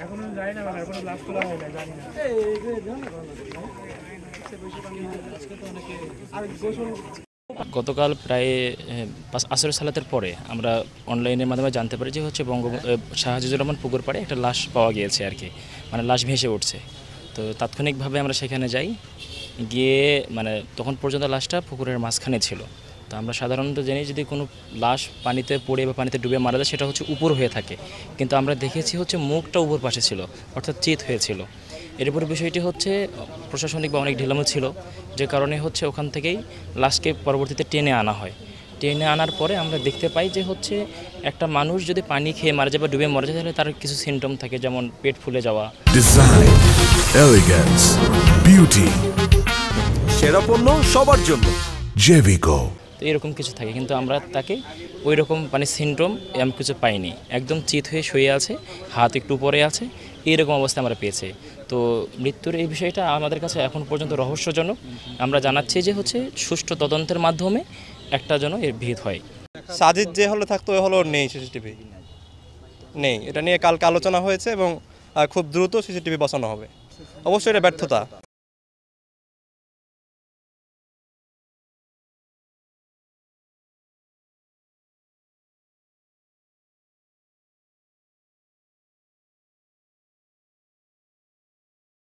এখনো যাই না, মানে এখনো ব্লাস্ট করা হয় না, জানি না। গতকাল প্রায় আসরের সালাতের পরে আমরা অনলাইনের মাধ্যমে জানতে পারি যে হচ্ছে শাহ আজিজুর রহমান পুকুর পাড়ে একটা লাশ পাওয়া গিয়েছে আর কি, মানে লাশ ভেসে উঠছে। তো তাৎক্ষণিকভাবে আমরা সেখানে যাই, গিয়ে মানে তখন পর্যন্ত লাশটা পুকুরের মাঝখানে ছিল। তো আমরা সাধারণত জানি যদি কোনো লাশ পানিতে পড়ে বা পানিতে ডুবে মারা যায় সেটা হচ্ছে উপর হয়ে থাকে, কিন্তু আমরা দেখেছি হচ্ছে মুখটা উপর পাশে ছিল, অর্থাৎ চিত হয়েছিল। এরপরে বিষয়টি হচ্ছে প্রশাসনিক বা অনেক ঢিলামো ছিল, যে কারণে হচ্ছে ওখান থেকেই লাশকে পরবর্তীতে টেনে আনা হয়। টেনে আনার পরে আমরা দেখতে পাই যে হচ্ছে একটা মানুষ যদি পানি খেয়ে মারা যায় বা ডুবে মারা যায় তাহলে তার কিছু সিমটম থাকে, যেমন পেট ফুলে যাওয়া, ডিজাইন, এলিগেন্স, বিউটি, সেরা পণ্য সবার জন্য জেভিকো, তো এরকম কিছু থাকে। কিন্তু আমরা তাকে ওই রকম মানে সিনড্রোম এমন কিছু পাইনি, একদম চিত হয়ে শুয়ে আছে, হাত একটু উপরে আছে, এইরকম অবস্থা আমরা পেয়েছি। তো মৃত্যুর এই বিষয়টা আমাদের কাছে এখন পর্যন্ত রহস্যজনক। আমরা জানাচ্ছি যে হচ্ছে সুষ্ঠু তদন্তের মাধ্যমে একটা যেন এর ভিত হয়। সাজিদ যে হলে থাকতো ওই হলো নেই, সিসিটিভি নেই। এটা নিয়ে কালকে আলোচনা হয়েছে এবং খুব দ্রুত সিসিটিভি বসানো হবে। অবশ্যই এটা ব্যর্থতা।